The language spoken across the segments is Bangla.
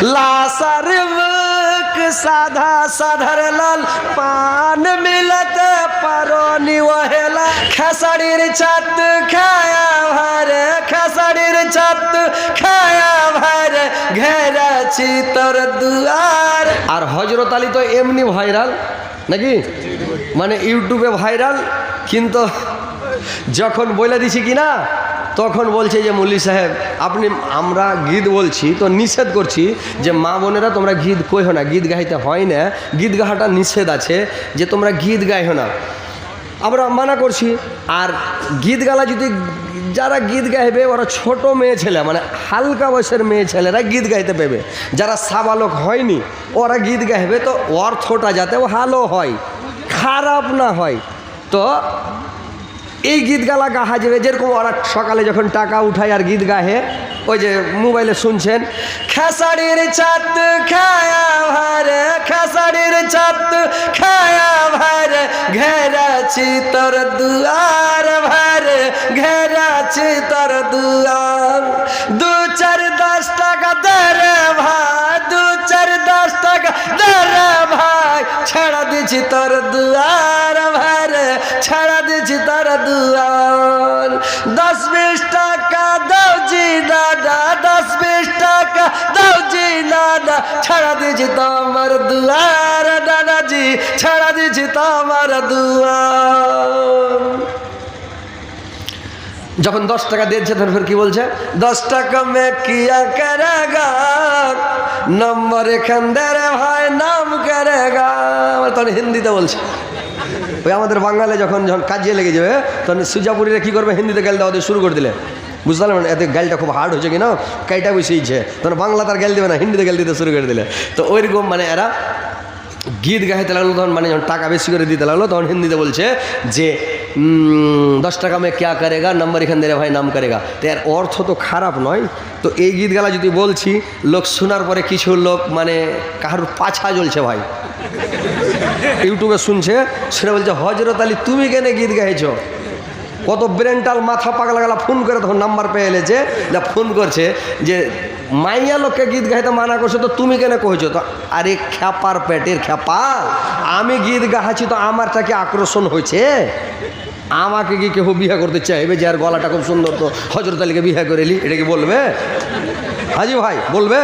लासार मुख साधा साधार लाल पान मिलते पारोनी वहेला खेसाड़ीर छत खाया भारे खेसाड़ीर छत खाया भारे घेरा चितर दुआर। और हजरत आली तो एमनी भाइराल নাকি মানে ইউটিউবে ভাইরাল, কিন্তু যখন বলে দিছি কিনা তখন বলছে যে মৌলী সাহেব আপনি আমরা গীত বলছি তো নিষেধ করছি যে মা বোনেরা তোমরা গীত কইও না, গীত গাইতে হয় না, গীত গাহাটা নিষেধ আছে যে তোমরা গীত গাইও না, আমরা মানা করছি। আর গীত গালা যদি যারা গীত গাইবে ওরা ছোট মেয়ে ছেলে মানে হালকা বয়সের মেয়ে ছেলেরা গীত গাইতে পাবে, যারা সাবালক হয়নি ওরা গীত গাইবে, তো অর্থটা যাতে ভালো হয় খারাপ না হয়। তো এই গীত গালা গাহা যাবে, যেরকম ওরা সকালে যখন টাকা উঠায় আর গীত গাহে, ওই যে মোবাইলে শুনছেন খেসাড়ির ছাত খায়া ভারে খেসাড়ির ছাত খায়া ভারে ঘেরাছি তোর দুয়ার ভারে ঘেরাছি তোর দুয়ার। 2-4-10 টাকা দে রে ভাই 2-4-10 টাকা দে রে ভাই ছাড়া দিছি তোর দুয়ার ভারে ছাড়া দিছি তোর দুয়ার। 10-20 টাকা দাও জি দাদা 10-20 টাকা দাও জি দাদা ছাড়া দিছি তোমার দুয়ার দাদাজি ছাড়া দিছি তোমার দুয়ার। যখন 10 টাকা দিয়েছে তখন ফের কি বলছে 10 টাকা মে কিয়া করেগা নম্বর এখান দে রে ভাই নাম করেগা, তখন হিন্দিতে বলছে। ওই আমাদের বাঙালি যখন কাজে লেগে যাবে তখন সুজাপুরিরা কী করবে হিন্দিতে গাল দেওয়া শুরু করে দিলে, বুঝতে পারলেন এতে গালটা খুব হার্ড হয়েছে কিনা কাইটা বসেইছে, তখন বাংলা তার গাল দেবে না হিন্দিতে গাল দিতে শুরু করে দিলে। তো ওইরকম মানে এরা গীত গাইতে লাগলো, তখন মানে যখন টাকা বেশি করে দিতে লাগলো তখন হিন্দিতে বলছে যে 10 টাকা মে ক্যা করেগা নম্বর এখান দে রে ভাই নাম করেগা। তো এর অর্থ তো খারাপ নয়। তো এই গীত গালা যদি বলছি লোক শোনার পরে কিছু লোক মানে কারোর পাছা জ্বলছে ভাই, ইউটিউবে শুনছে সেটা বলছে হজরত আলী তুমি কেন গীত গাইছো, কত ব্রেনটাল মাথা পাগলা গেলা ফোন করে তখন নাম্বার পেয়ে এলেছে যা ফোন করছে যে মাইয়া লোককে গীত গাইতে মানা করছে তো তুমি কেন কইছো। তো আরে খ্যাপার পেটের খ্যাপা আমি গীত গাহাছি তো আমারটা কি আকর্ষণ হয়েছে, আমাকে কি কেউ বিয়ে করতে চাইবে যে আর গলাটা খুব সুন্দর তো হজরত আলীকে বিয়ে করে এলি এটা কি বলবে হাজি ভাই বলবে।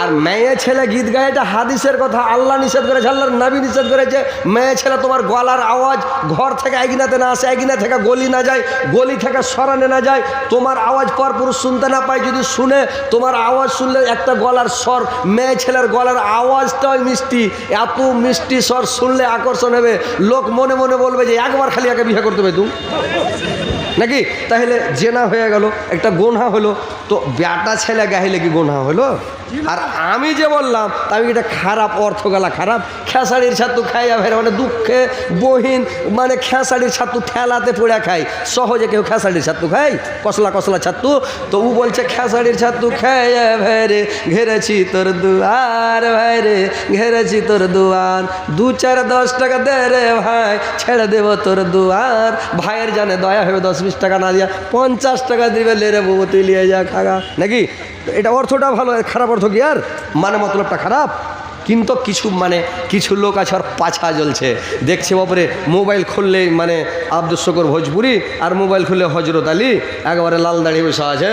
আর মেয়ে ছেলে গীত গায় এটা হাদিসের কথা, আল্লাহ নিষেধ করেছে আল্লাহর নবী নিষেধ করেছে। মেয়ে ছেলে তোমার গলার আওয়াজ ঘর থেকে এগিনাতে না আসে, এগিনা থেকে গলি না যায়, গলি থেকে সরানে না যায়, তোমার আওয়াজ পরপুরুষ শুনতে না পায়, যদি শুনে তোমার আওয়াজ শুনলে একটা গলার স্বর মেয়ে ছেলের গলার আওয়াজটাই মিষ্টি, এত মিষ্টি স্বর শুনলে আকর্ষণ হবে, লোক মনে মনে বলবে যে একবার খালি একে বিয়ে করতে হবে তুমি নাকি, তাহলে জেনা হয়ে গেল একটা গোনা হলো। তো বেটা ছেলে গাইলে কি গোনা হলো? আর আমি যে বললাম আমি এটা খারাপ অর্থ গেলা খারাপ। খেসাড়ির ছাতু খাইয়া ভেড়ে মানে দুঃখে বহিন মানে খেসাড়ির ছাতু ঠেলাতে পড়ে খাই, সহজে কেউ খেসাড়ির ছাতু খাই কসলা কসলা ছাতু। তো ও বলছে খেসাড়ির ছাতু খাইয়া ভেড়ে ঘেরেছি তোর দুয়ার ভাইরে ঘেরেছি তোর দুয়ার। 2-4-10 টাকা দে রে ভাই ছেড়ে দেব তোর দুয়ার। ভাইয়ের জানে দয়া হবে 10-20 টাকা না দিয়া 50 টাকা দিবে লে রে বউ তুই লিয়ে যা খাগা নাকি। এটা অর্থটা ভালো, খারাপ অর্থ কি আর মানে মতলবটা খারাপ। কিন্তু কিছু লোক আছে আর পাছা জ্বলছে, দেখছে বাপরে মোবাইল খুললেই মানে আব্দুল শকর ভোজপুরি আর মোবাইল খুললে হজরত আলী একেবারে লাল দাঁড়িয়ে বসে আছে।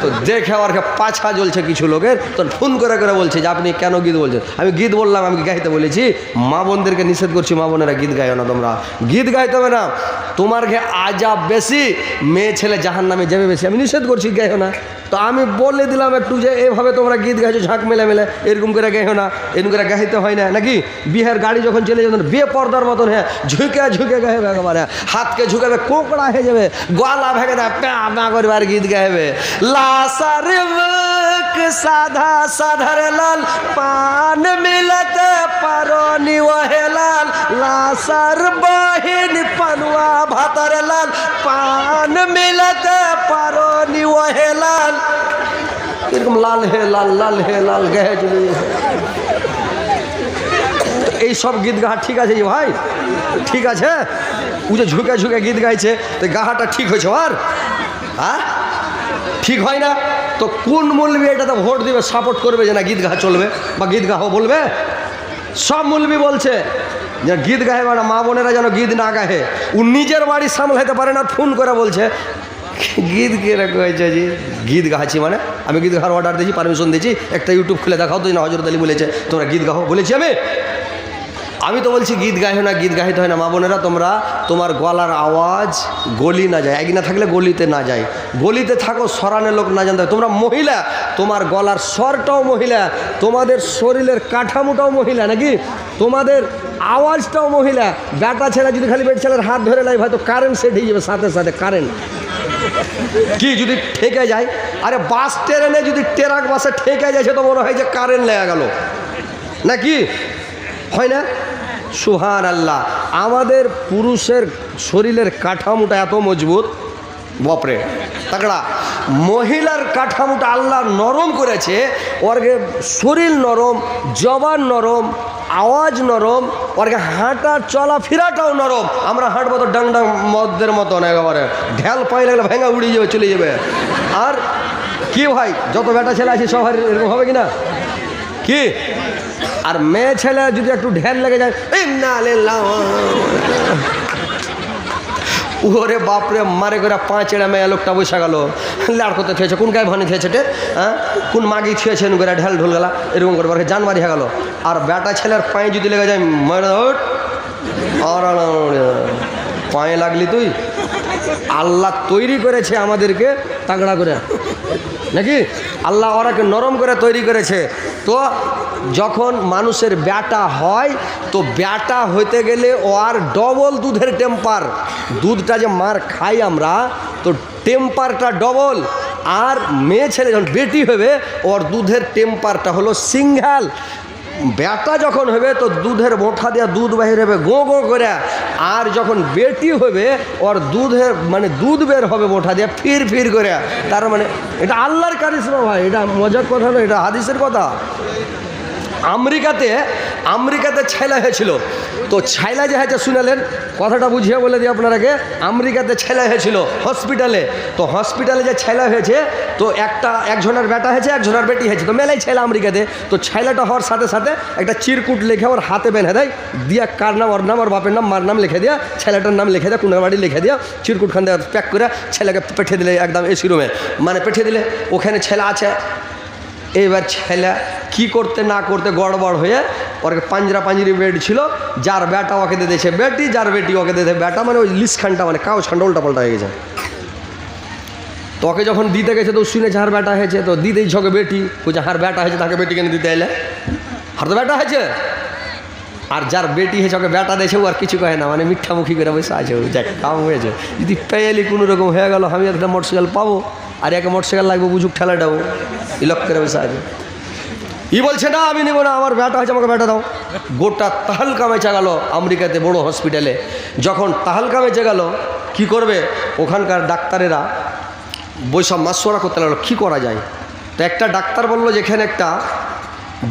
তো দেখে আবার পাছা জ্বলছে কিছু লোকের, তো ফোন করে করে বলছে যে আপনি কেন গীত বলছেন। আমি গীত বললাম, আমি গাইতে বলেছি, মা বোনদেরকে নিষেধ করছি, মা বোনেরা গীত গাইও না, তোমরা গীত গাইতে হবে না, তোমার ঘে আজাব বেশি, মেয়ে ছেলে জাহান নামে যাবে বেশি, আমি নিষেধ করছি গাইও না। তো আমি বলে দিলাম একটু যে এভাবে তোমরা গীত গাইছো ঝাঁক মেলে মেলে এরকম করে গাইও না, এরকম করে গাইতে হয় না নাকি। বিয়ের গাড়ি যখন চলে যাবে বেপর্দার মতন হ্যাঁ ঝুঁকে ঝুঁকে গাইবে, একেবারে হাতকে ঝুঁকাবে কোকড়া হয়ে যাবে, গলা ভেঙে দেবে প্যা প্যা করবে আর গীত গাইবে। লাসার মুখ সাধা সাধার লাল পান মিলাতে পারোনি ওহে লাল। লাসার বহিন পানুয়া ভাতার লাল পান মিলাতে পারোনি ওহে লাল। এরকম লাল হে লাল লাল হে লাল গায়ে চলে এই সব গীত গাহা ঠিক আছে ভাই, ঠিক আছে। ও যে ঝুঁকে ঝুঁকে গীত গাইছে তো গাহাটা ঠিক হয়েছে আর হ্যাঁ ঠিক হয় না। তো কোন মৌলবি এটাতে ভোট দিবে, সাপোর্ট করবে যে না গীত গাহা চলবে বা গীত গাহো বলবে? সব মৌলবি বলছে যে গীত গাহে, মানে মা বোনেরা যেন গীত না গাহে। ও নিজের বাড়ি সামলাইতে পারে না, ফোন করে বলছে গীত কিরকম হয়েছে জি, গীত গাহাচ্ছি মানে আমি গীত গাহার অর্ডার দিয়েছি, পারমিশন দিয়েছি, একটা ইউটিউব খুলে দেখাও তো না হজরত আলী বলেছে তোমরা গীত গাও, বলেছি আমি তো বলছি গীত গাহে না, গীত গাইতে হয় না। মা বোনেরা তোমরা তোমার গলার আওয়াজ গলি না যায়, একই না থাকলে গলিতে না যায়, গলিতে থাকো সরানের লোক না জানতে। তোমরা মহিলা, তোমার গলার স্বরটাও মহিলা, তোমাদের শরীরের কাঠামোটাও মহিলা নাকি, তোমাদের আওয়াজটাও মহিলা। বেটা ছেলে যদি খালি বেটা ছেলের হাত ধরে লাই হয়তো কারেন্ট সেট হয়ে যাবে সাথে সাথে, কারেন্ট কি যদি ঠেকে যায়, আরে বাস ট্রেনে যদি ট্রাক বাসে ঠেকে যায় সে তো মনে হয় যে কারেন্ট লেগে গেল নাকি, হয় না? সুবহান আল্লাহ। আমাদের পুরুষের শরীরের কাঠামোটা এত মজবুত, বাপরে তাকড়া। মহিলার কাঠামোটা আল্লাহ নরম করেছে, ওরকে শরীর নরম, জবান নরম, আওয়াজ নরম, ওরকে হাঁটা চলাফেরাটাও নরম। আমরা হাঁটবো তো ডাংডা মদের মতন, একেবারে ঢেল পায়ে লাগলে ভেঙা উড়িয়ে যাবে, চলে যাবে। আর কি ভাই, যত বেটা ছেলে আছে সব এরকম হবে কি না কি? আর মেয়ে ছেলে যদি একটু ঢেল লেগে যায়, ওরে বাপরে মারে করে পাঁচ এড়া মেয়ে লোকটা বসে গেল, লাড় করতে থেয়েছে, কোন গায়ে ভানি থেয়েছে, হ্যাঁ কোন মাগি থেয়েছে করে ঢেল ঢুল গেলা, এরকম করে জান মারি হয়ে গেল। আর বেটা ছেলের পায়ে যদি লেগে যায়, পায়ে লাগলি তুই। আল্লাহ তৈরি করেছে আমাদেরকে তাগড়া করে নাকি, আল্লাহ ওরাকে নরম করে তৈরি করেছে। তো যখন মানুষের ব্যাটা হয়, তো ব্যাটা হইতে গেলে ওর ডবল দুধের টেম্পার, দুধটা যে মার খাই আমরা, তো টেম্পারটা ডবল। আর মেয়ে ছেলে যখন বেটি হবে, ওর দুধের টেম্পারটা হলো সিঙ্গেল। ব্যাটা যখন হবে তো দুধের মোঠা দিয়ে দুধ বাহির হবে গো গো করে, আর যখন বেটি হবে ওর দুধের মানে দুধ বের হবে মোঠা দিয়ে ফির ফির করে। তার মানে এটা আল্লাহর কারিশমা ভাই, এটা মজার কথা নয়, এটা হাদিসের কথা। আমেরিকাতে ছেলে হয়েছিল, তো ছেলে যে হয়েছে শুনালেন, কথাটা বুঝিয়ে বলে দিই আপনারাকে। আমেরিকাতে ছেলে হয়েছিল হসপিটালে, তো হসপিটালে যে ছেলে হয়েছে, তো একজনের বেটা হয়েছে, একজনের বেটি হয়েছে, তো মেলাই ছেলে আমেরিকাতে। তো ছেলেটা হওয়ার সাথে সাথে একটা চিরকুট লিখে ওর হাতে বেঁধে দেয়, দিয়া কার নাম, ওর নাম, ওর বাপের নাম, মার নাম লিখে দেওয়া, ছেলেটার নাম লিখে দেয়, কোন বাড়ি লিখে দেওয়া, চিরকুট খান দিয়ে প্যাক করে ছেলেকে পেঠিয়ে দিলে একদম এসি রুমে, মানে পেঠিয়ে দিলে ওখানে ছেলে আছে। এইবার ছেলে কি করতে না করতে গড়বড় হয়ে ওর পাঞ্জরি বেড ছিল, যার বেটা ওকে দিয়েছে বেটি, যার বেটি ওকে দিয়েছে বেটা, মানে ওই লিসখানটা মানে কাউজ খানটা উল্টা পাল্টা হয়ে গেছে। তো ওকে যখন দিতে গেছে তো শুনেছে হার বেটা হয়েছে, তো দিতেই ঝকে বেটি, বলছে হার বেটা হয়েছে তাকে বেটি কেন দিতে এলে, হার তো বেটা হয়েছে। আর যার বেটি হয়েছে ওকে বেটা দিয়েছে, ও আর কিছু কহে না, মানে মিথ্যামুখী করে বসে আছে, যাক কাম হয়েছে। যদি পেয়েলি কোনো রকম হয়ে গেল, আমি একটা মোটরসাইকেল পাবো আর একে মোটরসাইকেল লাগবে, বুঝুক ঠেলা যাবো, ইলক করে বসে আছে। ই বলছে না আমি নেবো না, আমার বেটা হয়েছে আমাকে বেটা দাও। গোটা তাহলকা মেচে গেল আমেরিকাতে বড় হসপিটালে। যখন তাহলকা মেচে গেল, কি করবে ওখানকার ডাক্তারেরা বৈশাখ মাসোয়ারা করতে লাগলো কী করা যায়। তো একটা ডাক্তার বললো যেখানে একটা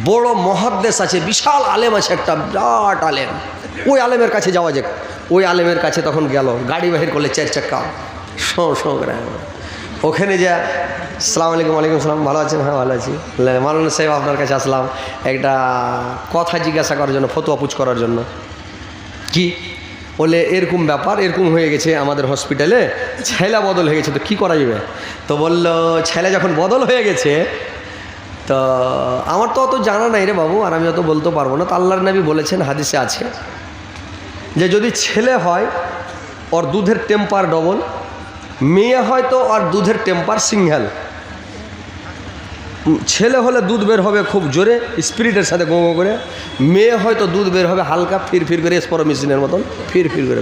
বড় মহাদ্দেশ আছে, বিশাল আলেম আছে, একটা বিরাট আলেম, ওই আলেমের কাছে যাওয়া যাক। ওই আলেমের কাছে তখন গেল, গাড়ি বাহির করলে 4 চাক্কা, শোঁ করে ওখানে যা, আসসালামু আলাইকুম। ওয়ালাইকুম আসসালাম, ভালো আছেন? হ্যাঁ ভালো আছি। মাওলানা সাহেব আপনার কাছে আসলাম একটা কথা জিজ্ঞাসা করার জন্য, ফতোয়া পুছ করার জন্য। কি বলে, এরকম ব্যাপার, এরকম হয়ে গেছে আমাদের হসপিটালে, ছেলে বদল হয়ে গেছে, তো কী করা যাবে? তো বলল ছেলে যখন বদল হয়ে গেছে, তো আমার তো অত জানা নাই রে বাবু, আর আমি অত বলতে পারবো না। তো আল্লাহর নবী বলেছেন, হাদিসে আছে যে যদি ছেলে হয় ওর দুধের টেম্পার ডবল, মেয়ে হয়তো আর দুধের টেম্পার সিঙ্গেল। ছেলে হলে দুধ বের হবে খুব জোরে স্পিরিটের সাথে গো গো করে, মেয়ে হয়তো দুধ বের হবে হালকা ফির ফির করে, স্পর মেশিনের মতন ফির ফির করে।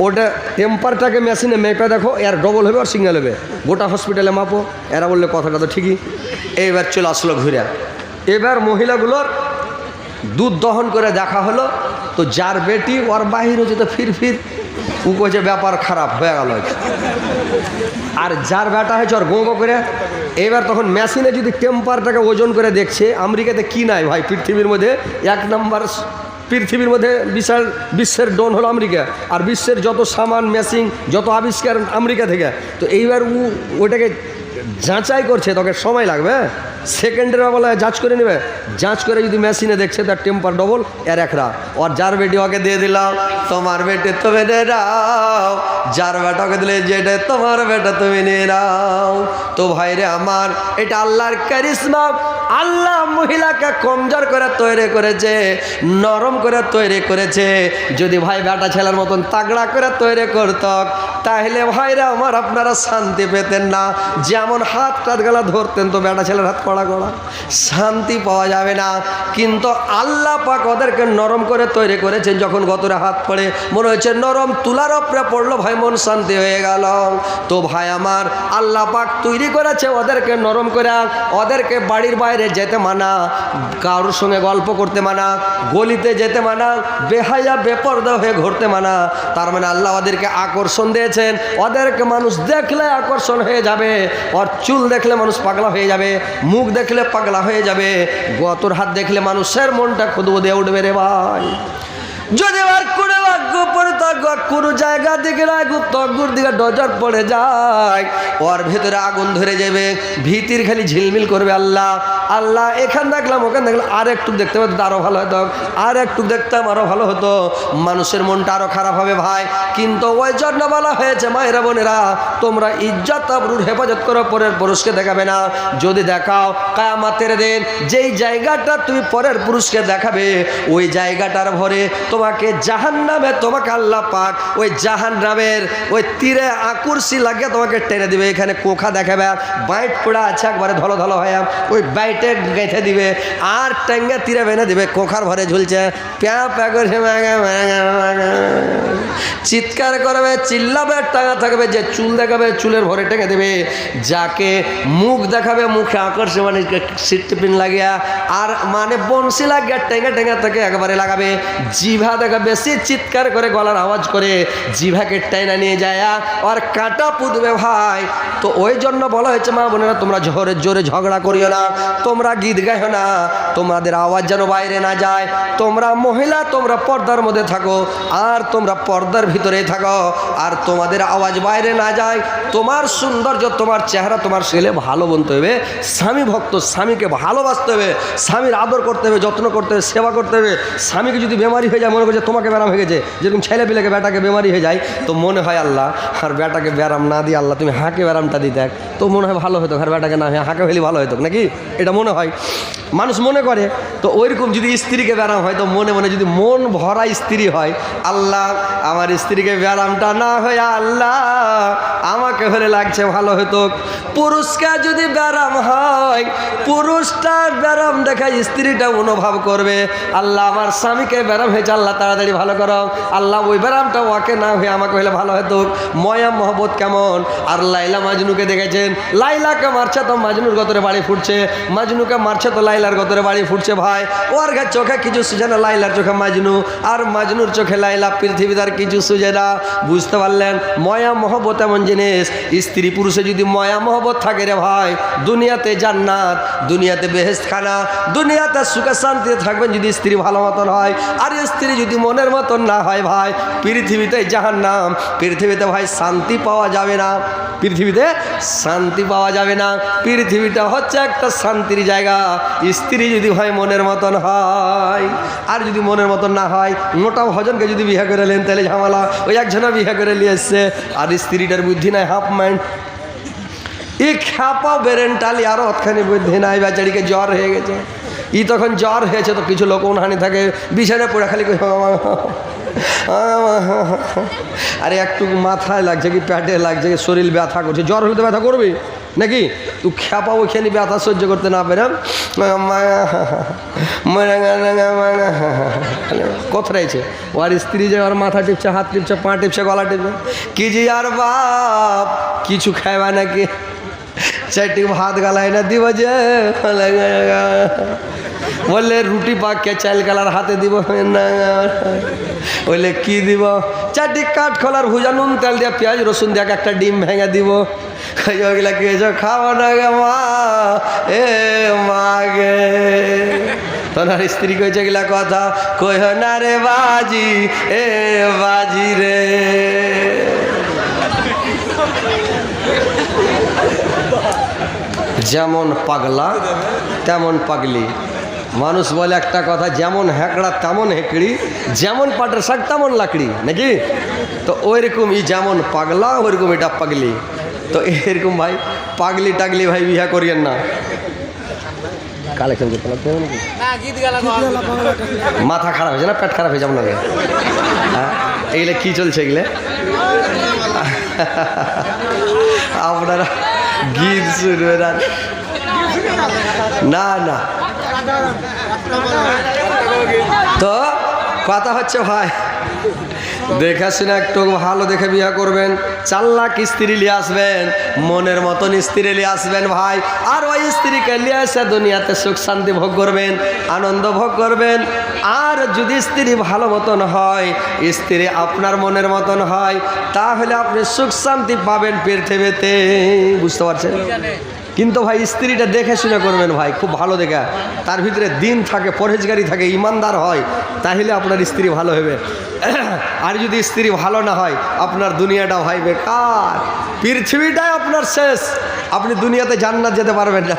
ওটা টেম্পারটাকে মেশিনে মেপে দেখো, এর ডবল হবে আর সিঙ্গেল হবে, গোটা হসপিটালে মাপো। এরা বললে কথাটা তো ঠিকই। এইবার চলে আসলো ঘুরে, এবার মহিলাগুলোর দুধ দহন করে দেখা হলো, তো যার বেটি ওর বাহির হচ্ছে তো ফির ফির, ও কইছে ব্যাপার খারাপ হয়ে গেল। আর যার বেটা হয়েছে ওর গো গো করে। এবার তখন মেশিনে যদি টেম্পারটাকে ওজন করে দেখছে, আমেরিকাতে কি নাই ভাই, পৃথিবীর মধ্যে 1 নম্বর, পৃথিবীর মধ্যে বিশ্বের ডন হলো আমেরিকা, আর বিশ্বের যত সামান মেশিন যত আবিষ্কার আমেরিকা থেকে। তো এইবার ওটাকে যাচাই করছে, তোকে সময় লাগবে, সেকেন্ডের বলা যাচ করে নেবে। যাচ করে যদি মেশিনে দেখছে তার টেম্পার ডবল এর একরা, আর যার বেটি ওকে দিয়ে দিলাম, তোমার বেটে তুমি নিয়ে নাও, যার বেটাকে দিলে যেটা তোমার বেটা তুমি নিয়ে নাও। তো ভাইরে আমার, এটা আল্লাহর কারিশমা। আল্লাহ মহিলাকে কমজোর করে তৈরি করেছে, নরম করে তৈরি করেছে। যদি ভাই বেটা ছেলের মতন তাগড়া করে তৈরি করত, তাহলে ভাইরা আমার আপনারা শান্তি পেতেন না। যেমন হাত টাত গলা ধরতেন তো বেটা ছেলের হাত কড়া কড়া, শান্তি পাওয়া যাবে না। কিন্তু আল্লাহ পাক ওদেরকে নরম করে তৈরি করেছেন। যখন গতরে হাত পড়ে মনে হচ্ছে নরম তুলার ওপরে পড়লো, ভাই মন শান্তি হয়ে গেল। তো ভাই আমার, আল্লাহ পাক তৈরি করেছে ওদেরকে নরম করে। ওদেরকে বাড়ির বাইরে যেতে মানা, কারোর সঙ্গে গল্প করতে মানা, গলিতে যেতে মানা, বেহায়া বেপর্দা হয়ে ঘুরতে মানা। তার মানে আল্লাহ ওদেরকে আকর্ষণ দিয়েছেন। ওদেরকে মানুষ দেখলে আকর্ষণ হয়ে যাবে, ওর চুল দেখলে মানুষ পাগলা হয়ে যাবে, মুখ দেখলে পাগলা হয়ে যাবে, গতর হাত দেখলে মানুষের মনটা খুদবো দিয়ে উঠবে রে ভাই। যদি আর কোনো ভাগ্য পড়ে কোনো জায়গা দিকে তগুর দিকে নজর পড়ে যায়, ওর ভেতরে আগুন ধরে যাবে, ভীতির খালি ঝিলমিল করবে। আল্লাহ আল্লাহ এখান দেখলাম ওখান দেখলাম, আর একটু দেখতে পেতো আরও ভালো হতো, আর একটু দেখতাম আরও ভালো হতো, মানুষের মনটা আরও খারাপ হবে ভাই। কিন্তু ওই জন্য বলা হয়েছে, মায়েরা বোনেরা, তোমরা ইজ্জত আবরুর হেফাজত করো, পরের পুরুষকে দেখাবে না। যদি দেখাও কিয়ামতের দিন যেই জায়গাটা তুমি পরের পুরুষকে দেখাবে, ওই জায়গাটার ভরে তোমাকে জাহান্নামে, তোমাকে আল্লাহ পাক ওই জাহান্নামের ওই তীরে আকুরসি লাগিয়ে তোমাকে টেনে দিবে। এখানে কোখা দেখাবে, বাইট পড়া আছে একবারে ধলো ধলো হয়ে, ওই বাইটে গেঁথে দিবে আর টেঙ্গে তীরে বেঁধে দিবে, কোখার ভরে ঝুলছে, প্যা প্যা করে চিৎকার করবে, চিল্লাবে, টাঙা থাকবে। যে চুল দেখাবে চুলের ভরে টেঙে দেবে, যাকে মুখ দেখাবে মুখে আকর্ষণ মানে সিটপিন লাগিয়া আর মানে বংশী লাগিয়া টেঙে টেঙে থেকে একবারে লাগাবে। জিভা দেখা বেশি চিৎকার করে গলার আওয়াজ করে জিভাকে টেনে নিয়ে যায় আর কাঁটা পুঁতবে ভাই। তো ওই জন্য বলা হয়েছে, মা বোনেরা, তোমরা জোরে জোরে ঝগড়া করিও না, তোমরা গীত গাইও না, তোমাদের আওয়াজ যেন বাইরে না যায়। তোমরা মহিলা, তোমরা পর্দার মধ্যে থাকো, আর তোমরা পর্দার ভিতরে থাকো, আর তোমাদের আওয়াজ বাইরে না যায়। তোমার সৌন্দর্য, তোমার চেহারা, তোমার ছেলে ভালো বলতে হবে, স্বামী ভক্ত, স্বামীকে ভালোবাসতে হবে, স্বামীর আদর করতে হবে, যত্ন করতে হবে, সেবা করতে হবে। স্বামীকে যদি বেমারি হয়ে যায়, মনে করছে তোমাকে ব্যারাম হয়ে গেছে, যেরকম ছেলে পিলেকে বেটাকে বেমারি হয়ে যায়, তো মনে হয় আল্লাহ আর বেটাকে ব্যারাম না দিয়ে আল্লাহ তুমি হাঁকে ব্যারামটা দিতে, তো মনে হয় ভালো হতো, আর বেটাকে না হাঁকে হলে ভালো হতো নাকি, এটা মনে হয়, মানুষ মনে করে। তো ওইরকম যদি স্ত্রীকে ব্যারাম হয়, তো মনে মনে যদি মন ভরা স্ত্রী হয়, আল্লাহ আমার স্ত্রীকে ব্যারামটা না হয়, আল্লাহ আমাকে হলে লাগছে ভালো হতো। পুরুষকে যদি ব্যারাম হয়, পুরুষটার ব্যারাম দেখা স্ত্রীটা অনুভব করবে, আল্লাহ আমার স্বামীকে ব্যারাম হয়েছে, আল্লাহ তাড়াতাড়ি ভালো করো, আল্লাহ ওই ব্যারামটা ওকে না হয়ে আমাকে হলে ভালো হতো। ময়া মহব্বত কেমন। আর লাইলা মাজনুকে দেখেছেন, লাইলাকে মারছে তো মাজনুর গতরে বাড়ি ফুটছে, মাজনুকে মারছে তো লাইলার গতরে বাড়ি ফুটছে ভাই। ওর চোখে কিছু সুঝে না, লাইলার চোখে মাজনু, আর মাজনুর চোখে লাইলা। পৃথিবীতে আর কিছু সুঝে না, বুঝতে পারলেন? ময়া মহব্বত এমন জিনিস, স্ত্রী পুরুষে যদি ময়া মহব্বত থাকে রে ভাই, দুনিয়াতে জান্নাত, দুনিয়াতে বেহেশত খানা, দুনিয়াতে সুখে শান্তিতে থাকবেন যদি স্ত্রী ভালো মতন হয়। আর স্ত্রী যদি মনের মতন না হয় ভাই, পৃথিবীতে জাহান্নাম, পৃথিবীতে ভাই শান্তি পাওয়া যাবে না, পৃথিবীতে শান্তি পাওয়া যাবে না। পৃথিবীটা হচ্ছে একটা শান্তির জায়গা, স্ত্রী যদি ভাই মনের মতন হয়। আর যদি মনের মতন না হয়, মোটা ভজনকে যদি বিয়ে করে নেন তাহলে ঝামেলা। ওই একজনা বিয়ে করে নিয়ে এসছে, আর স্ত্রীটার বুদ্ধি নাই, হাফ মাইন্ড, ই খ্যাপা বেরেন্টালি, আরও অতখানি বুদ্ধি নাই, বেচারিকে জ্বর হয়ে গেছে। ই তখন জ্বর হয়েছে, তো কিছু লোক হানি থাকে বিছানায় পড়ে খালি আরে একটু মাথায় লাগছে কি পেটে লাগছে কি শরীর ব্যথা করছে, জ্বর হলে তো ব্যথা করবি নাকি? তুই খ্যাপা ওইখানে ব্যথা সহ্য করতে না পেরে কথা রয়েছে। ও আর স্ত্রী যে ওর মাথা টিপছে, হাত টিপছে, পা টিপছে, গলা টিপছে, কি যে আর বাপ কিছু খাইবা নাকি? চারটি ভাত গালায় না দিব যে, বললে রুটি পাকে চাল গালার হাতে দিব না, বললে কি দিব? চারটি কাঠ খোলার ভুজা, নুন তেল দিয়া পেঁয়াজ রসুন দিয়া একটা ডিম ভেঙে দিব। ওইগুলা খেয়েছো, খাওয়া না গে মা, এ মা গে। তোর স্ত্রী কইছে গেলা কথা, কই না রে বাজি, এ বাজি রে। যেমন পাগলা তেমন পাগলি। মানুষ বলে একটা কথা, যেমন হ্যাকড়া তেমন হেঁকড়ি, যেমন পাটের শাক তেমন লাকড়ি, নাকি? তো ওইরকম যেমন পাগলা ওইরকম এটা পাগলি। তো এরকম ভাই পাগলি টাগলি ভাই বিহা করিয়েন না। কালেকশন করতে লাগবে নাকি? মাথা খারাপ হয়েছে না পেট খারাপ হয়েছে আপনাকে? হ্যাঁ, এইগুলো কি চলছে এগুলো? আপনারা গীত শুনবেন আর না না। তো কথা হচ্ছে ভাই দেখাশুনে একটু ভালো দেখে বিয়ে করবেন। 4 লাখ স্ত্রী নিয়ে আসবেন, মনের মতন স্ত্রী নিয়ে আসবেন ভাই। আর ওই স্ত্রীকে নিয়ে এসে দুনিয়াতে সুখ শান্তি ভোগ করবেন, আনন্দ ভোগ করবেন। আর যদি স্ত্রী ভালো মতন হয়, স্ত্রী আপনার মনের মতন হয়, তাহলে আপনি সুখ শান্তি পাবেন পৃথিবীতে। বুঝতে পারছেন? কিন্তু ভাই স্ত্রীটা দেখে শুনে করবেন ভাই, খুব ভালো দেখা, তার ভিতরে দিন থাকে, পরহেজগারি থাকে, ইমানদার হয়, তাহলে আপনার স্ত্রী ভালো হবে। আর যদি স্ত্রী ভালো না হয়, আপনার দুনিয়াটা ভাই বেকার, পৃথিবীটাই আপনার শেষ। আপনি দুনিয়াতে জান্নাত যেতে পারবেন না।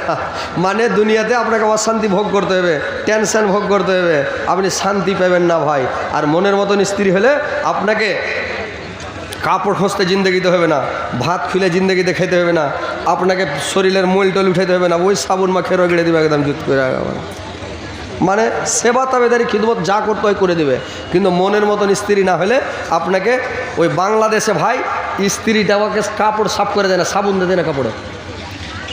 মানে দুনিয়াতে আপনাকে অশান্তি ভোগ করতে হবে, টেনশন ভোগ করতে হবে, আপনি শান্তি পাবেন না ভাই। আর মনের মতন স্ত্রী হলে আপনাকে কাপড় খসতে জিন্দগিতে হবে না, ভাত খুলে জিন্দগিতে খেতে হবে না, আপনাকে শরীরের মোল টোল উঠাইতে হবে না, ওই সাবুন মাখে রগড়ে দেবে একদম জুত করে। মানে সেবা তাবেদারি খিদমত যা করতে হয় করে দেবে। কিন্তু মনের মতন স্ত্রী না হলে আপনাকে ওই বাংলাদেশে ভাই স্ত্রীটা আমাকে কাপড় সাফ করে দেয় না, সাবুন দেয় না,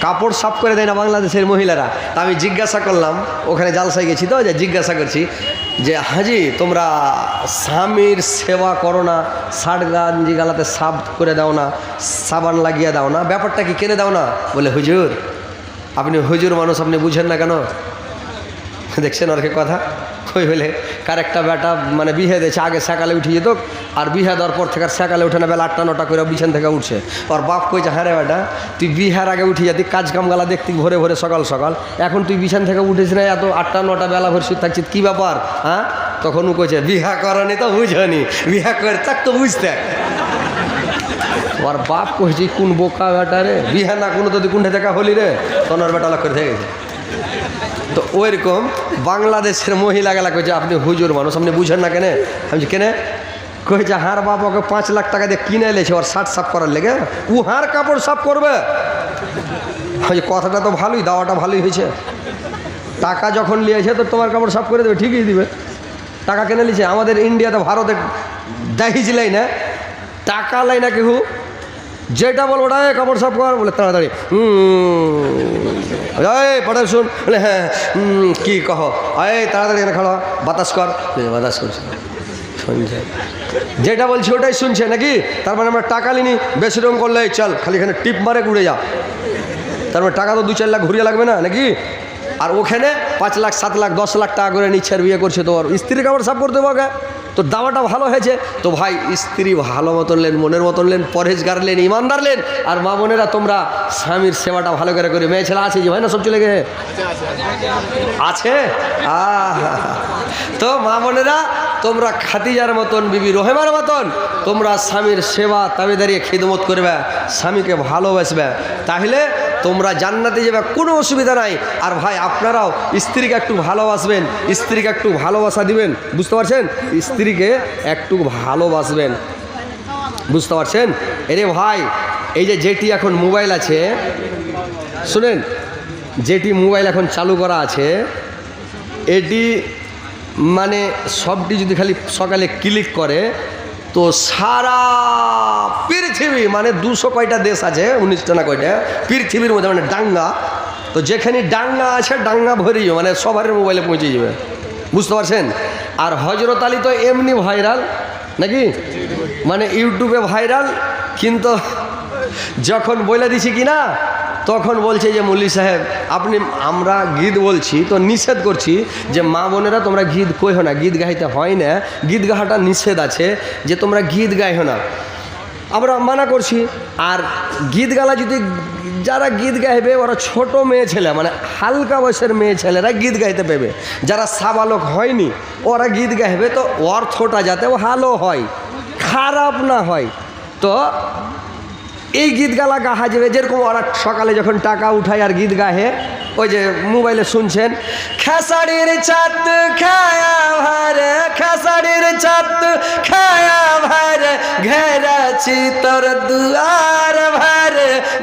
কাপড় সাফ করে দেয় না বাংলাদেশের মহিলারা। তা আমি জিজ্ঞাসা করলাম, ওখানে জালসায় গেছি তো, যে জিজ্ঞাসা করছি যে হাজি তোমরা স্বামীর সেবা করো না, শার্ট গাঞ্জি গালাতে সাফ করে দাও না, সাবান লাগিয়ে দাও না, ব্যাপারটা কি কেনে দাও না? বলে হুজুর, আপনি হুজুর মানুষ, আপনি বুঝেন না কেন? দেখছেন আর কি কথা কই হলে কার একটা বেটা মানে বিহে দিয়েছে, আগে সকালে উঠে যেত, আর বিহা দেওয়ার পর থেকে আর সকালে উঠে না, বেলা 8টা 9টা করে বিছান থেকে উঠছে। ওর বাপ কইছে, হ্যাঁ রে বেটা, তুই বিহার আগে উঠে যেতি, কাজ কামগালা দেখতি ভোরে ভোরে সকাল সকাল, এখন তুই বিছান থেকে উঠেছিস না, এত 8টা 9টা বেলা ভোর শুয়ে থাকছিস, কী ব্যাপার? হ্যাঁ, তখন ও কইছে বিহা করনি তো বুঝনি, বিহা করে তাক তো বুঝতে। ওর বাপ কইছে কোন বোকা বেটা রে, বিহা না কোনো তো তুই কোনটা দেখা হলি রে, তখন ওর বেটা লক্ষ্য থেকে গেছে। তো ওইরকম বাংলাদেশের মহিলা গেলা কইছে আপনি হুজুর মানুষ, আপনি বুঝেন না কেনে? আমি কেনে কইছে হার বাপ ওকে 5 লাখ টাকা দিয়ে কিনে এলেছে ওর শার্ট সাফ করার লেগে, ও হার কাপড় সাফ করবে। কথাটা তো ভালোই, দাওয়াটা ভালোই হয়েছে। টাকা যখন নিয়েছে তো তোমার কাপড় সাফ করে দেবে, ঠিকই দিবে। টাকা কিনে নিয়েছে। আমাদের ইন্ডিয়াতে ভারতে দাহিজিলাই না, টাকা লাই না কেউ, যেটা বলবো ওটা কাপড় সাফ কর, বলে তাড়াতাড়ি পড়ে শুন, বলে হ্যাঁ কী কহ, তাড়াতাড়ি এখানে খাওয়া, বাতাস কর, বাতাস করছে, শুনছে যেটা বলছি ওটাই শুনছে নাকি? তার মানে আমরা টাকা নিনি, বেশি রকম করলে চল খালি এখানে টিপ মারে উড়ে যা, তারপরে টাকা তো 2-4 লাখ ঘুরিয়ে লাগবে না নাকি? আর ওখানে 5 লাখ 7 লাখ 10 লাখ টাকা করে নিচ্ছে আর বিয়ে করছে, তো আর স্ত্রীর কাপড় সাফ করতে পারবে। তো দাওয়াটা ভালো হয়েছে তো ভাই, স্ত্রী ভালো মতন লেন, মনের মতন লেন, পরহেজগার লেন, ইমানদার লেন। আর মা বোনেরা তোমরা স্বামীর সেবাটা ভালো করে করে, মেয়ে ছেলে আছে যে ভাই না সব চলে গেছে আছে। তো মা বোনেরা তোমরা খাদিজার মতন, বিবি রহেমার মতন তোমরা স্বামীর সেবা তাবেদারি খিদমত করবে, স্বামীকে ভালোবাসবে, তাহলে তোমরা জান্নাতে যাবে, কোনো অসুবিধা নাই। আর ভাই আপনারাও স্ত্রীকে একটু ভালোবাসবেন, স্ত্রীকে একটু ভালোবাসা দিবেন, বুঝতে পারছেন? স্ত্রীকে একটু ভালোবাসবেন, বুঝতে পারছেন? এরে ভাই এই যে যেটি এখন মোবাইল আছে, শুনেন, যেটি মোবাইল এখন চালু করা আছে, এটি মানে সবটি যদি খালি সকালে ক্লিক করে তো সারা পৃথিবী মানে 200 কয়টা দেশ আছে, 19টা না কয়টা পৃথিবীর মধ্যে, মানে ডাঙ্গা, তো যেখানে ডাঙ্গা আছে ডাঙ্গা ভরিও, মানে সবার মোবাইলে পৌঁছে যাবে, বুঝতে পারছেন? আর হজরত আলী তো এমনি ভাইরাল নাকি, মানে ইউটিউবে ভাইরাল, কিন্তু যখন বলে দিছি কি না, তখন বলছে যে মৌলী সাহেব আপনি, আমরা গীত বলছি তো নিষেধ করছি যে মা বোনেরা তোমরা গীত কইও না, গীত গাইতে হয় না, গীত গাহাটা নিষেধ আছে, যে তোমরা গীত গাইও না, আমরা মানা করছি। আর গীত গালা যদি যারা গীত গাইবে ওরা ছোট মেয়ে ছেলে, মানে হালকা বয়সের মেয়ে ছেলেরা গীত গাইতে পাবে, যারা সাবালক হয়নি ওরা গীত গাইবে, তো অর্থটা যাতে ভালো হয়, খারাপ না হয়। তো এই গীত গালা গাহা যাবে, যেরকম ওরা সকালে যখন টাকা উঠায় আর গীত গাহে, ওই যে মোবাইলে শুনছেন, খেসারির চাঁদ খায়া ভারে, খেসারির চাঁদ খায়া ভারে, ঘেরাছি তোর দুয়ার